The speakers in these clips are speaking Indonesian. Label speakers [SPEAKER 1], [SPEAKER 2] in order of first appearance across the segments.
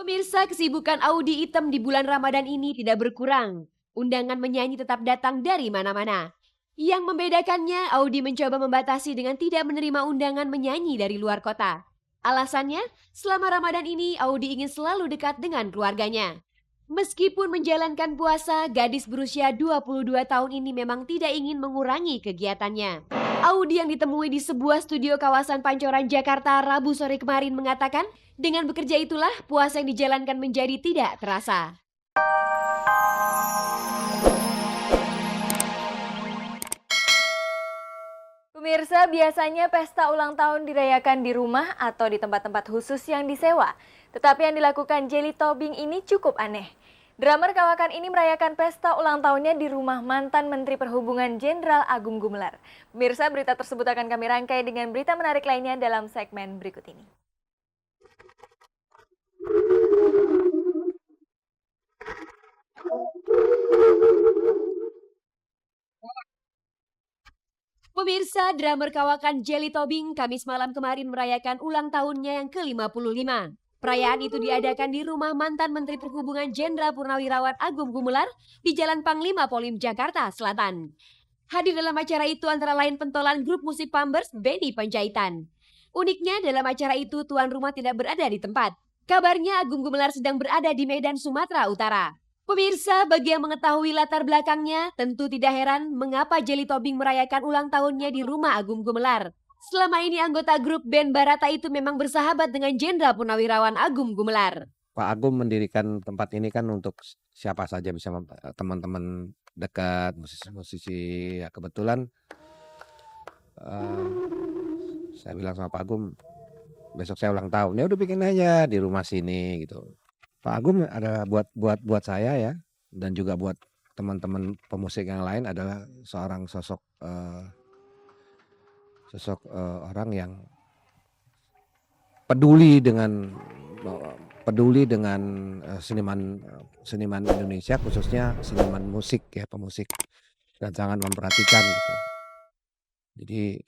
[SPEAKER 1] Pemirsa, kesibukan Audy Item di bulan Ramadan ini tidak berkurang. Undangan menyanyi tetap datang dari mana-mana. Yang membedakannya, Audy mencoba membatasi dengan tidak menerima undangan menyanyi dari luar kota. Alasannya, selama Ramadan ini Audy ingin selalu dekat dengan keluarganya. Meskipun menjalankan puasa, gadis berusia 22 tahun ini memang tidak ingin mengurangi kegiatannya. Audy yang ditemui di sebuah studio kawasan Pancoran, Jakarta, Rabu sore kemarin mengatakan, dengan bekerja itulah puasa yang dijalankan menjadi tidak terasa.
[SPEAKER 2] Pemirsa, biasanya pesta ulang tahun dirayakan di rumah atau di tempat-tempat khusus yang disewa. Tetapi yang dilakukan Jelly Tobing ini cukup aneh. Drummer kawakan ini merayakan pesta ulang tahunnya di rumah mantan Menteri Perhubungan Jenderal Agung Gumelar. Pemirsa, berita tersebut akan kami rangkai dengan berita menarik lainnya dalam segmen berikut ini.
[SPEAKER 1] Pemirsa, drummer kawakan Jelly Tobing Kamis malam kemarin merayakan ulang tahunnya yang ke-55. Perayaan itu diadakan di rumah mantan Menteri Perhubungan Jenderal Purnawirawan Agung Gumelar di Jalan Panglima Polim, Jakarta Selatan. Hadir dalam acara itu antara lain pentolan grup musik Pampers, Benny Panjaitan. Uniknya dalam acara itu tuan rumah tidak berada di tempat. Kabarnya Agung Gumelar sedang berada di Medan, Sumatera Utara. Pemirsa, bagi yang mengetahui latar belakangnya, tentu tidak heran mengapa Jelly Tobing merayakan ulang tahunnya di rumah Agung Gumelar. Selama ini anggota grup band Barata itu memang bersahabat dengan Jenderal Purnawirawan Agung Gumelar.
[SPEAKER 3] Pak Agung mendirikan tempat ini kan untuk siapa saja bisa teman-teman dekat, musisi-musisi. Ya kebetulan saya bilang sama Pak Agung, besok saya ulang tahun, ya udah bikin aja di rumah sini gitu. Pak Agung ada buat saya ya, dan juga buat teman-teman pemusik yang lain adalah seorang sosok orang yang peduli dengan seniman Indonesia, khususnya seniman musik ya, pemusik, dan sangat memperhatikan gitu. Jadi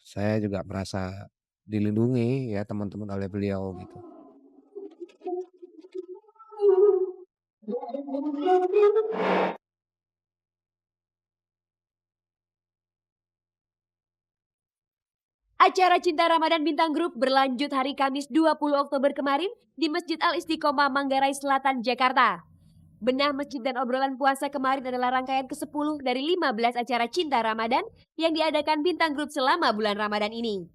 [SPEAKER 3] saya juga merasa dilindungi ya teman-teman oleh beliau gitu.
[SPEAKER 1] Acara Cinta Ramadan Bintang Group berlanjut hari Kamis 20 Oktober kemarin di Masjid Al-Istiqomah, Manggarai Selatan, Jakarta. Benah masjid dan obrolan puasa kemarin adalah rangkaian ke-10 dari 15 acara Cinta Ramadan yang diadakan Bintang Group selama bulan Ramadan ini.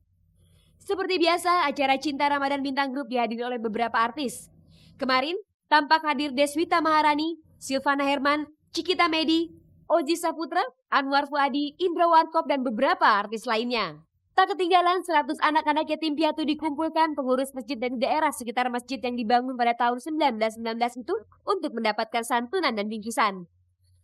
[SPEAKER 1] Seperti biasa, acara Cinta Ramadan Bintang Group dihadiri oleh beberapa artis. Kemarin, tampak hadir Deswita Maharani, Silvana Herman, Cikita Medi, Oji Saputra, Anwar Fuadi, Indra Warkop, dan beberapa artis lainnya. Tak ketinggalan 100 anak-anak yatim piatu dikumpulkan pengurus masjid dari daerah sekitar masjid yang dibangun pada tahun 1919 itu untuk mendapatkan santunan dan bingkisan.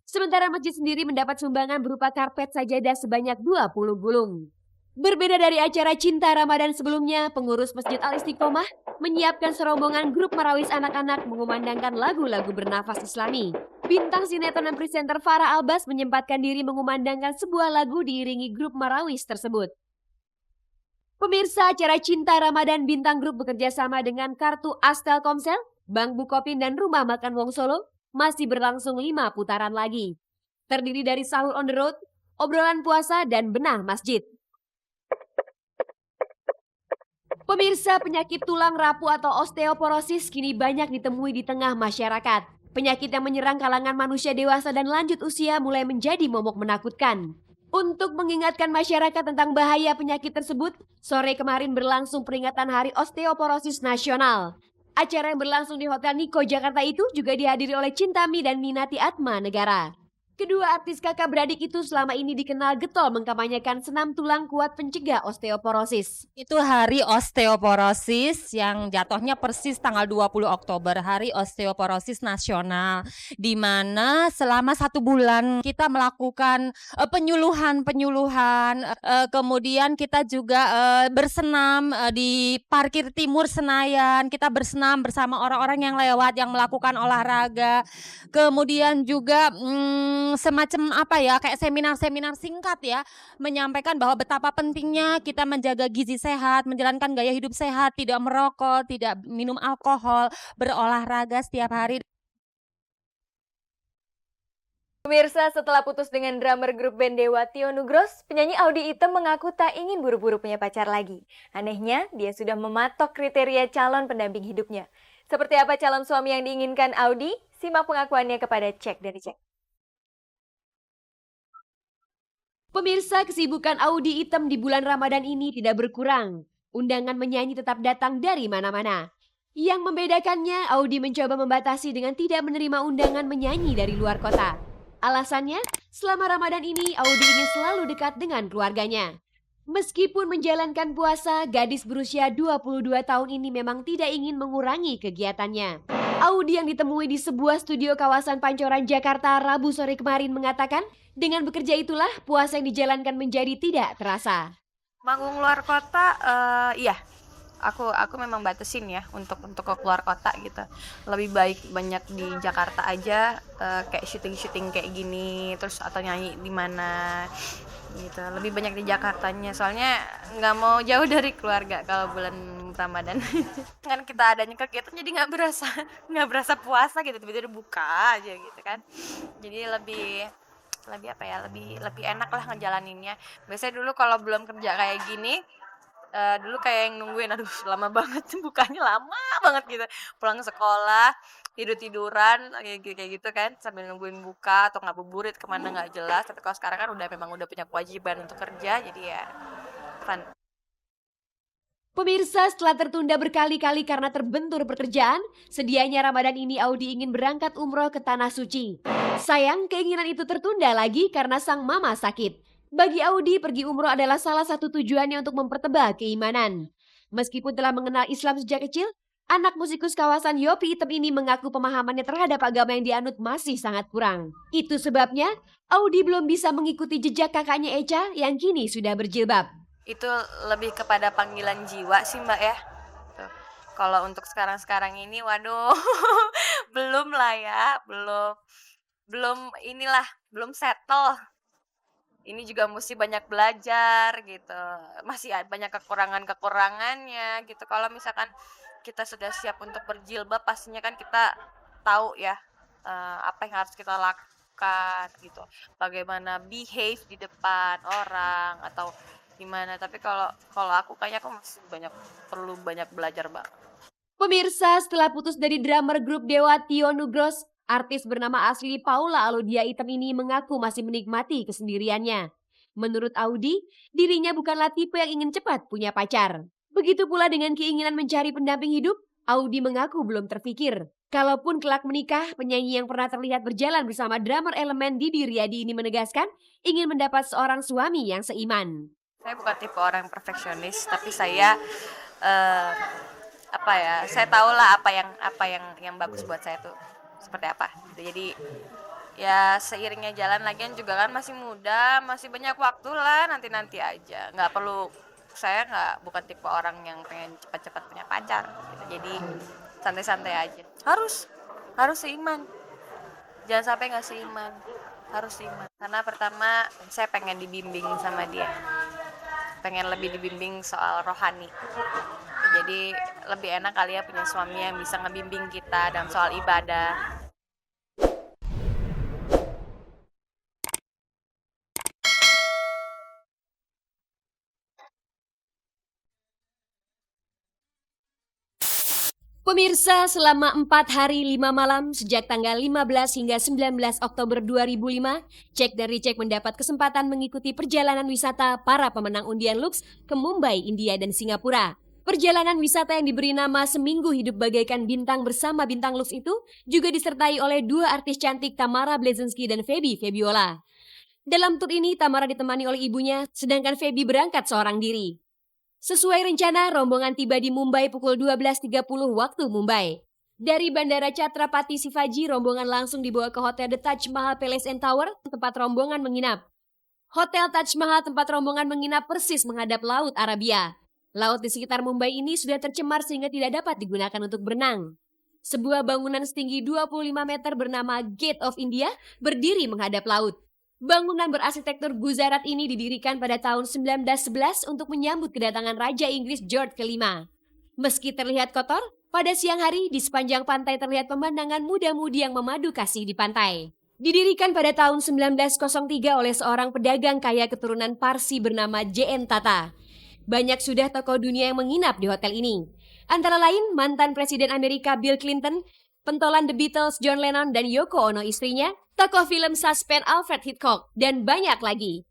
[SPEAKER 1] Sementara masjid sendiri mendapat sumbangan berupa karpet sajadah sebanyak 20 gulung. Berbeda dari acara Cinta Ramadan sebelumnya, pengurus Masjid Al-Istiqomah menyiapkan serombongan grup marawis anak-anak mengumandangkan lagu-lagu bernafas Islami. Bintang sinetron dan presenter Farah Albas menyempatkan diri mengumandangkan sebuah lagu diiringi grup marawis tersebut. Pemirsa, acara Cinta Ramadan Bintang Group bekerja sama dengan kartu As Telkomsel, Bank Bukopin, dan Rumah Makan Wong Solo masih berlangsung 5 putaran lagi. Terdiri dari sahur on the road, obrolan puasa, dan benah masjid. Pemirsa, penyakit tulang rapuh atau osteoporosis kini banyak ditemui di tengah masyarakat. Penyakit yang menyerang kalangan manusia dewasa dan lanjut usia mulai menjadi momok menakutkan. Untuk mengingatkan masyarakat tentang bahaya penyakit tersebut, sore kemarin berlangsung peringatan Hari Osteoporosis Nasional. Acara yang berlangsung di Hotel Niko Jakarta itu juga dihadiri oleh Cintami dan Minati Atma Negara. Kedua artis kakak beradik itu selama ini dikenal getol mengkampanyekan senam tulang kuat pencegah osteoporosis.
[SPEAKER 4] Itu Hari Osteoporosis yang jatuhnya persis tanggal 20 Oktober, Hari Osteoporosis Nasional, di mana selama 1 bulan kita melakukan penyuluhan, kemudian kita juga bersenam di Parkir Timur Senayan, kita bersenam bersama orang-orang yang lewat yang melakukan olahraga, kemudian juga semacam apa ya, kayak seminar-seminar singkat ya, menyampaikan bahwa betapa pentingnya kita menjaga gizi sehat, menjalankan gaya hidup sehat, tidak merokok, tidak minum alkohol, berolahraga setiap hari.
[SPEAKER 2] Pemirsa, setelah putus dengan drummer grup band Dewa Tio Nugros, penyanyi Audy Item mengaku tak ingin buru-buru punya pacar lagi. Anehnya, dia sudah mematok kriteria calon pendamping hidupnya. Seperti apa calon suami yang diinginkan Audy? Simak pengakuannya kepada Cek dari Cek.
[SPEAKER 1] Pemirsa, kesibukan Audy Item di bulan Ramadan ini tidak berkurang. Undangan menyanyi tetap datang dari mana-mana. Yang membedakannya, Audy mencoba membatasi dengan tidak menerima undangan menyanyi dari luar kota. Alasannya, selama Ramadan ini Audy ingin selalu dekat dengan keluarganya. Meskipun menjalankan puasa, gadis berusia 22 tahun ini memang tidak ingin mengurangi kegiatannya. Audy yang ditemui di sebuah studio kawasan Pancoran, Jakarta, Rabu sore kemarin mengatakan, dengan bekerja itulah puasa yang dijalankan menjadi tidak terasa.
[SPEAKER 5] Manggung luar kota, iya. Aku memang batasin ya untuk ke keluar kota gitu. Lebih baik banyak di Jakarta aja, kayak syuting kayak gini, terus atau nyanyi di mana gitu. Lebih banyak di Jakartanya, soalnya nggak mau jauh dari keluarga kalau bulan Ramadan. Kan kita adanya kegiatan jadi nggak berasa puasa gitu, tiba-tiba buka aja gitu kan. Jadi lebih apa ya, lebih enak lah ngejalaninnya. Biasanya dulu kalau belum kerja kayak gini, dulu kayak yang nungguin, aduh lama banget, bukanya lama banget gitu. Pulang sekolah, tiduran kayak gitu kan, sambil nungguin buka atau ngabuburit kemana nggak jelas. Tapi kalau sekarang kan memang udah punya kewajiban untuk kerja, jadi ya fun.
[SPEAKER 1] Pemirsa, setelah tertunda berkali-kali karena terbentur pekerjaan, sedianya Ramadan ini Audy ingin berangkat umroh ke Tanah Suci. Sayang, keinginan itu tertunda lagi karena sang mama sakit. Bagi Audy, pergi umroh adalah salah satu tujuannya untuk mempertebal keimanan. Meskipun telah mengenal Islam sejak kecil, anak musikus kawasan Yopi Item ini mengaku pemahamannya terhadap agama yang dianut masih sangat kurang. Itu sebabnya, Audy belum bisa mengikuti jejak kakaknya Echa yang kini sudah berjilbab.
[SPEAKER 5] Itu lebih kepada panggilan jiwa sih Mbak ya. Tuh. Kalau untuk sekarang ini, waduh, belum lah ya, belum settle. Ini juga mesti banyak belajar gitu, masih banyak kekurangannya gitu. Kalau misalkan kita sudah siap untuk berjilbab, pastinya kan kita tahu ya apa yang harus kita lakukan gitu, bagaimana behave di depan orang atau gimana. Tapi kalau aku kayaknya aku masih perlu banyak belajar Bang.
[SPEAKER 1] Pemirsa, setelah putus dari drummer grup Dewa Tio Nugros, artis bernama asli Paula Audia Item ini mengaku masih menikmati kesendiriannya. Menurut Audy, dirinya bukanlah tipe yang ingin cepat punya pacar. Begitu pula dengan keinginan mencari pendamping hidup, Audy mengaku belum terfikir. Kalaupun kelak menikah, penyanyi yang pernah terlihat berjalan bersama drummer elemen Didi Riyadi ini menegaskan ingin mendapat seorang suami yang seiman.
[SPEAKER 5] Saya bukan tipe orang yang perfeksionis, tapi saya saya tahulah apa yang bagus buat saya tuh seperti apa gitu. Jadi ya seiringnya jalan, lagian juga kan masih muda, masih banyak waktu lah, nanti aja. Bukan tipe orang yang pengen cepat-cepat punya pacar gitu. Jadi santai-santai aja. Harus seiman. Jangan sampai nggak seiman. Harus seiman. Karena pertama saya pengen dibimbing sama dia. Pengen lebih dibimbing soal rohani. Jadi lebih enak kali ya punya suami yang bisa ngebimbing kita dalam soal ibadah.
[SPEAKER 1] Pemirsa, selama 4 hari 5 malam sejak tanggal 15 hingga 19 Oktober 2005, Cek dari Cek mendapat kesempatan mengikuti perjalanan wisata para pemenang undian Lux ke Mumbai, India dan Singapura. Perjalanan wisata yang diberi nama Seminggu Hidup Bagaikan Bintang bersama Bintang Lux itu juga disertai oleh dua artis cantik Tamara Blazensky dan Feby Febiola. Dalam tur ini, Tamara ditemani oleh ibunya, sedangkan Feby berangkat seorang diri. Sesuai rencana, rombongan tiba di Mumbai pukul 12.30 waktu Mumbai. Dari Bandara Chhatrapati Shivaji, rombongan langsung dibawa ke Hotel The Taj Mahal Palace and Tower, tempat rombongan menginap. Hotel Taj Mahal tempat rombongan menginap persis menghadap Laut Arabia. Laut di sekitar Mumbai ini sudah tercemar sehingga tidak dapat digunakan untuk berenang. Sebuah bangunan setinggi 25 meter bernama Gate of India berdiri menghadap laut. Bangunan berarsitektur Gujarat ini didirikan pada tahun 1911 untuk menyambut kedatangan Raja Inggris George kelima. Meski terlihat kotor, pada siang hari di sepanjang pantai terlihat pemandangan muda-mudi yang memadu kasih di pantai. Didirikan pada tahun 1903 oleh seorang pedagang kaya keturunan Parsi bernama J.N. Tata. Banyak sudah tokoh dunia yang menginap di hotel ini. Antara lain mantan Presiden Amerika Bill Clinton, pentolan The Beatles John Lennon dan Yoko Ono istrinya, tokoh film suspense Alfred Hitchcock, dan banyak lagi.